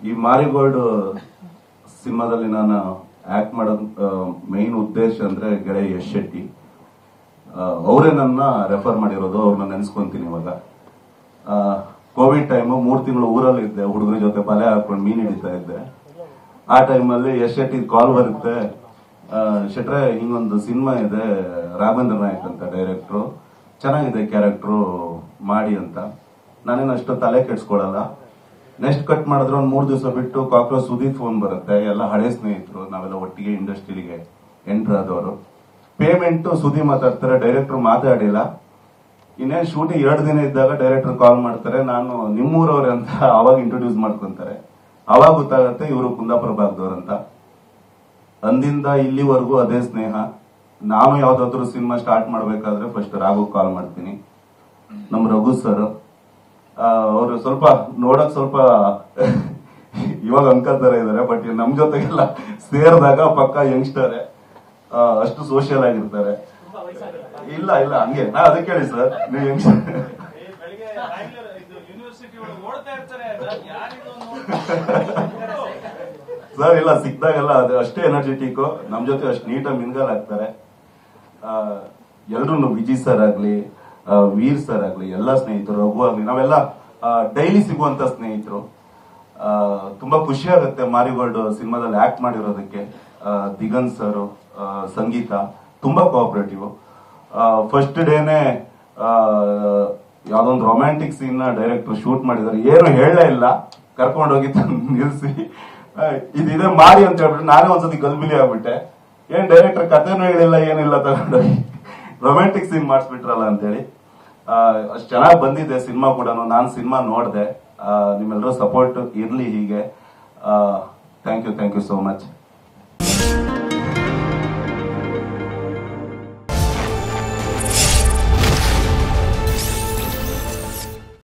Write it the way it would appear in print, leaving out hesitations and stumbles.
ಈ ಮಾರಿಗೋಲ್ಡ್ ಸಿನಿಮಾದಲ್ಲಿ ನಾನು ಆಕ್ಟ್ ಮಾಡೋದು ಮೇನ್ ಉದ್ದೇಶ ಅಂದ್ರೆ ಗೆಳೆಯ ಯಶ್ ಶೆಟ್ಟಿ ಅವರೇ ನನ್ನ ರೆಫರ್ ಮಾಡಿರೋದು. ಅವ್ರನ್ನ ನೆನೆಸ್ಕೊಂತೀನಿ ಇವಾಗ. ಕೋವಿಡ್ ಟೈಮ್ 3 ತಿಂಗಳು ಊರಲ್ಲಿ ಇದ್ದೆ, ಹುಡುಗರ ಜೊತೆ ಬಲೆ ಹಾಕೊಂಡು ಮೀನ್ ಹಿಡಿತಾ ಇದ್ದೆ. ಆ ಟೈಮಲ್ಲಿ ಯಶ್ ಶೆಟ್ಟಿ ಕಾಲ್ ಬರುತ್ತೆ, ಶೆಟ್ರೆ ಹಿಂಗೊಂದು ಸಿನಿಮಾ ಇದೆ, ರಾಘವೇಂದ್ರ ನಾಯಕ್ ಅಂತ ಡೈರೆಕ್ಟ್ರು, ಚೆನ್ನಾಗಿದೆ ಕ್ಯಾರೆಕ್ಟ್ರು ಮಾಡಿ ಅಂತ. ನಾನೇನು ಅಷ್ಟು ತಲೆ ಕೆಡ್ಸ್ಕೊಳಲ್ಲ. ನೆಕ್ಸ್ಟ್ ಕಟ್ ಮಾಡಿದ್ರೆ ಒಂದ್ 3 ದಿವಸ ಬಿಟ್ಟು ಕಾಕ್ರೋಚ್ ಸುದೀಪ್ ಫೋನ್ ಬರುತ್ತೆ. ಎಲ್ಲ ಹಳೆ ಸ್ನೇಹಿತರು, ನಾವೆಲ್ಲ ಒಟ್ಟಿಗೆ ಇಂಡಸ್ಟ್ರಿಗೆ ಎಂಟರ್ ಆದವರು. ಪೇಮೆಂಟ್ ಸುದಿ ಮಾತಾಡ್ತಾರೆ, ಡೈರೆಕ್ಟರ್ ಮಾತಾಡಿಲ್ಲ. ಇನ್ನೇನು ಶೂಟಿಂಗ್ 2 ದಿನ ಇದ್ದಾಗ ಡೈರೆಕ್ಟರ್ ಕಾಲ್ ಮಾಡ್ತಾರೆ, ನಾನು ನಿಮ್ಮೂರವ್ರೆ ಅಂತ ಅವಾಗ ಇಂಟ್ರೊಡ್ಯೂಸ್ ಮಾಡ್ಕೊಂತಾರೆ. ಅವಾಗ ಗೊತ್ತಾಗತ್ತೆ ಇವರು ಕುಂದಾಪುರ ಭಾಗದವ್ರಂತ. ಅಂದಿಂದ ಇಲ್ಲಿವರೆಗೂ ಅದೇ ಸ್ನೇಹ. ನಾನು ಯಾವ್ದಾದ್ರು ಸಿನಿಮಾ ಸ್ಟಾರ್ಟ್ ಮಾಡ್ಬೇಕಾದ್ರೆ ಫಸ್ಟ್ ರಾಘು ಕಾಲ್ ಮಾಡ್ತೀನಿ. ನಮ್ ರಘು ಸರ್ ಅವರು ಸ್ವಲ್ಪ ನೋಡಕ್ ಸ್ವಲ್ಪ ಇವಾಗ ಅಂಕಲ್ ತರ ಇದಾರೆ, ಬಟ್ ನಮ್ ಜೊತೆಗೆಲ್ಲ ಸೇರಿದಾಗ ಪಕ್ಕ ಯಂಗ್ಸ್ಟರ್, ಅಷ್ಟು ಸೋಷಿಯಲ್ ಆಗಿರ್ತಾರೆ. ಇಲ್ಲ ಇಲ್ಲ ಹಂಗೆ ನಾ ಅದಕ್ಕೆ ಹೇಳಿ ಸರ್, ನೀವು ಯಂಗ್ಸ್ಟರ್ ಸರ್ ಇಲ್ಲ ಸಿಕ್ದಾಗೆಲ್ಲ ಅದು ಅಷ್ಟೇ ಎನರ್ಜೆಟಿಕ್, ನಮ್ ಜೊತೆ ಅಷ್ಟು ನೀಟಾಗಿ ಮಿಂಗಲ್ ಆಗ್ತಾರೆ. ಎಲ್ರು ವಿಜಯ್ ಸರ್ ಆಗ್ಲಿ, ವೀರ್ ಸರ್ ಆಗ್ಲಿ, ಎಲ್ಲ ಸ್ನೇಹಿತರು, ರಘು ಆಗ್ಲಿ, ನಾವೆಲ್ಲ ಡೈಲಿ ಸಿಗುವಂತ ಸ್ನೇಹಿತರು. ತುಂಬಾ ಖುಷಿ ಆಗುತ್ತೆ ಮಾರಿಗೋಲ್ಡ್ ಸಿನಿಮಾದಲ್ಲಿ ಆಕ್ಟ್ ಮಾಡಿರೋದಕ್ಕೆ. ದಿಗಂತ್ ಸರ್, ಸಂಗೀತ ತುಂಬಾ ಕೋಆಪರೇಟಿವ್. ಫಸ್ಟ್ ಡೇನೆ ಯಾವ್ದೊಂದು ರೊಮ್ಯಾಂಟಿಕ್ ಸೀನ್ ನ ಡೈರೆಕ್ಟರ್ ಶೂಟ್ ಮಾಡಿದಾರೆ, ಏನು ಹೇಳಲೇ ಇಲ್ಲ, ಕರ್ಕೊಂಡೋಗಿ ನಿಲ್ಸಿ ಇದಿದೆ ಮಾಡಿ ಅಂತ ಹೇಳ್ಬಿಟ್ಟು ನಾನೇ ಒಂದ್ಸತಿ ಗಲ್ಬಿಲಿ ಆಗ್ಬಿಟ್ಟೆ. ಏನ್ ಡೈರೆಕ್ಟರ್ ಕಥೆನೂ ಹೇಳಿಲ್ಲ ಏನಿಲ್ಲ, ತಗೊಂಡೋಗಿ ರೊಮ್ಯಾಂಟಿಕ್ ಸೀನ್ ಮಾಡಿಸ್ಬಿಟ್ರಲ್ಲ ಅಂತೇಳಿ. ಅಷ್ಟು ಚೆನ್ನಾಗಿ ಬಂದಿದೆ ಸಿನಿಮಾ ಕೂಡ. ನಾನು ಸಿನಿಮಾ ನೋಡಿದೆ. ನಿಮ್ಮೆಲ್ಲರೂ ಸಪೋರ್ಟ್ ಇರ್ಲಿ ಹೀಗೆ. Thank you so much.